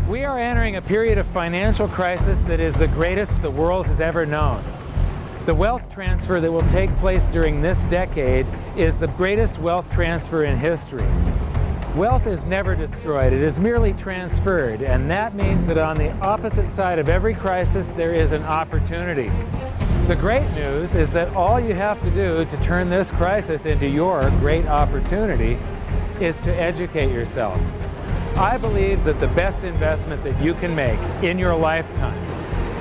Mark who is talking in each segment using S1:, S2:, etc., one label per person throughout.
S1: We are entering a period of financial crisis that is the greatest the world has ever known. The wealth transfer that will take place during this decade is the greatest wealth transfer in history. Wealth is never destroyed, it is merely transferred, and that means that on the opposite side of every crisis there is an opportunity. The great news is that all you have to do to turn this crisis into your great opportunity is to educate yourself. I believe that the best investment that you can make in your lifetime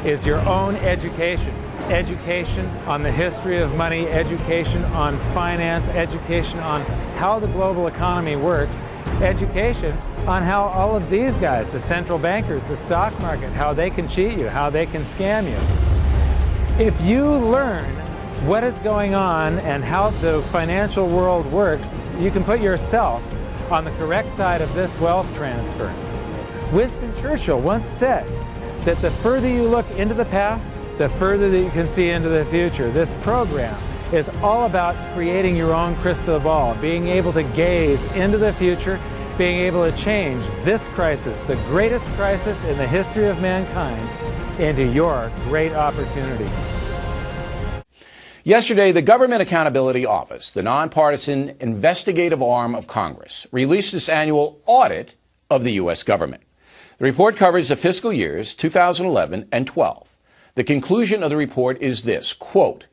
S1: is your own education. Education on the history of money, education on finance, education on how the global economy works, education on how all of these guys, the central bankers, the stock market, how they can cheat you, how they can scam you. If you learn what is going on and how the financial world works, you can put yourself on the correct side of this wealth transfer. Winston Churchill once said that the further you look into the past, the further that you can see into the future. This program is all about creating your own crystal ball, being able to gaze into the future, being able to change this crisis, the greatest crisis in the history of mankind, into your great opportunity.
S2: Yesterday, the Government Accountability Office, the nonpartisan investigative arm of Congress, released its annual audit of the U.S. government. The report covers the fiscal years 2011 and 12. The conclusion of the report is this, quote,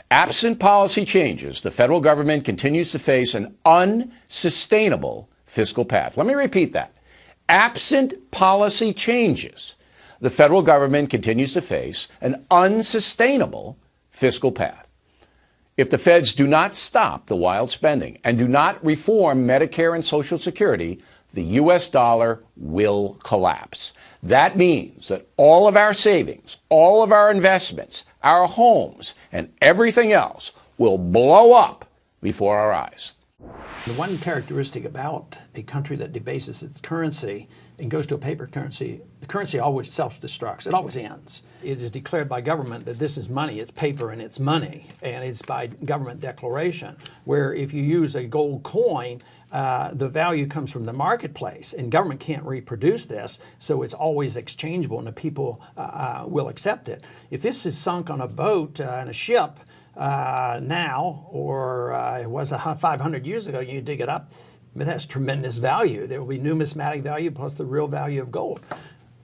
S2: absent policy changes, the federal government continues to face an unsustainable fiscal path. Let me repeat that. Absent policy changes, the federal government continues to face an unsustainable fiscal path. If the feds do not stop the wild spending and do not reform Medicare and Social Security, the U.S. dollar will collapse. That means that all of our savings, all of our investments, our homes, and everything else will blow up before our eyes.
S3: The one characteristic about a country that debases its currency and goes to a paper currency, the currency always self-destructs. It always ends. It is declared by government that this is money, it's paper and it's money, and it's by government declaration. Where if you use a gold coin, the value comes from the marketplace, and government can't reproduce this, so it's always exchangeable, and the people will accept it. If this is sunk on a boat and a ship now, or it was 500 years ago, you dig it up, it has tremendous value. There will be numismatic value plus the real value of gold.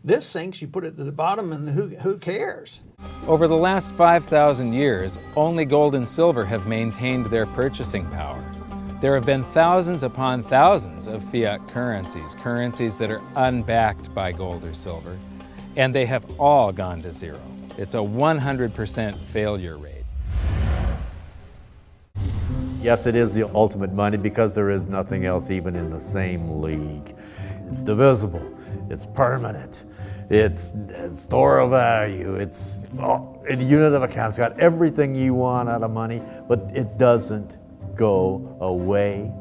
S3: This sinks, you put it to the bottom, and who cares?
S1: Over the last 5,000 years, only gold and silver have maintained their purchasing power. There have been thousands upon thousands of fiat currencies, currencies that are unbacked by gold or silver, and they have all gone to zero. It's a 100% failure rate.
S4: Yes, it is the ultimate money because there is nothing else even in the same league. It's divisible, it's permanent, it's a store of value, it's a unit of account. It's got everything you want out of money, but it doesn't go away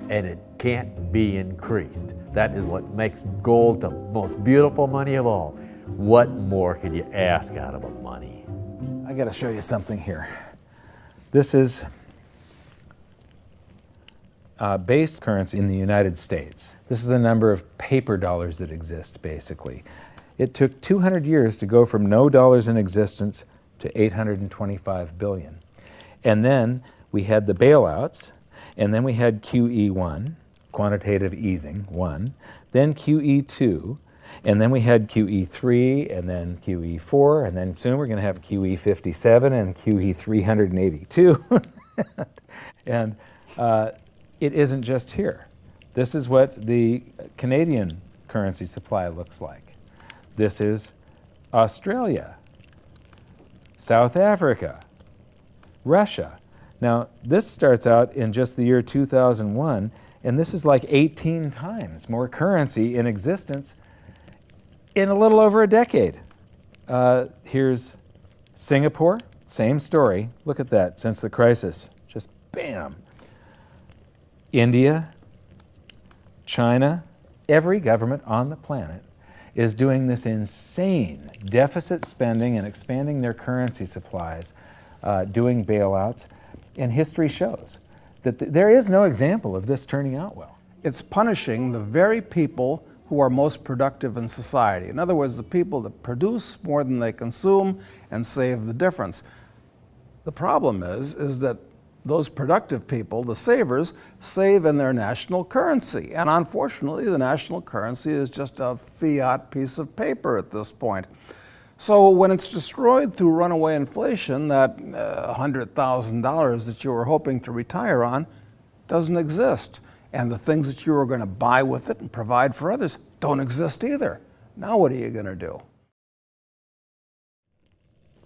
S4: and it can't be increased. That is what makes gold the most beautiful money of all. What more could you ask out of a money?
S1: I gotta show you something here. This is base currency in the United States. This is the number of paper dollars that exist, basically. It took 200 years to go from no dollars in existence to 825 billion. And then we had the bailouts, and then we had QE1, quantitative easing 1, then QE2, and then we had QE3, and then QE4, and then soon we're going to have QE57 and QE382. And it isn't just here. This is what the Canadian currency supply looks like. This is Australia, South Africa, Russia. Now, this starts out in just the year 2001, and this is like 18 times more currency in existence in a little over a decade. Here's Singapore, same story. Look at that, since the crisis, just bam. India, China, every government on the planet is doing this insane deficit spending and expanding their currency supplies, doing bailouts, and history shows that there is no example of this turning out well.
S5: It's punishing the very people who are most productive in society. In other words, the people that produce more than they consume and save the difference. The problem is that those productive people, the savers, save in their national currency. And unfortunately, the national currency is just a fiat piece of paper at this point. So when it's destroyed through runaway inflation, that $100,000 that you were hoping to retire on doesn't exist. And the things that you were going to buy with it and provide for others don't exist either. Now what are you going to do?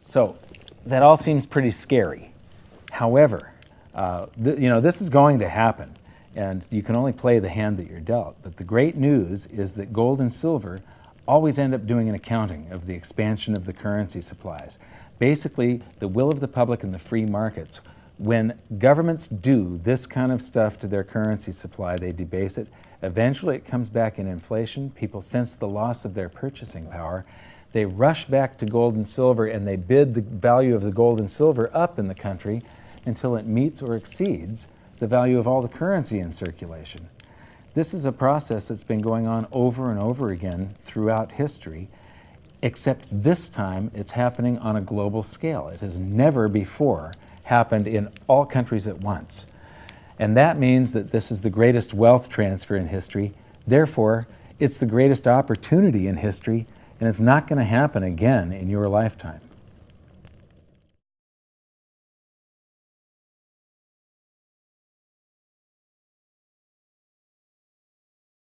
S1: So that all seems pretty scary. However, this is going to happen, and you can only play the hand that you're dealt. But the great news is that gold and silver always end up doing an accounting of the expansion of the currency supplies. Basically, the will of the public and the free markets. When governments do this kind of stuff to their currency supply, they debase it. Eventually it comes back in inflation. People sense the loss of their purchasing power. They rush back to gold and silver, and they bid the value of the gold and silver up in the country until it meets or exceeds the value of all the currency in circulation. This is a process that's been going on over and over again throughout history, except this time it's happening on a global scale. It has never before happened in all countries at once. And that means that this is the greatest wealth transfer in history. Therefore, it's the greatest opportunity in history, and it's not going to happen again in your lifetime.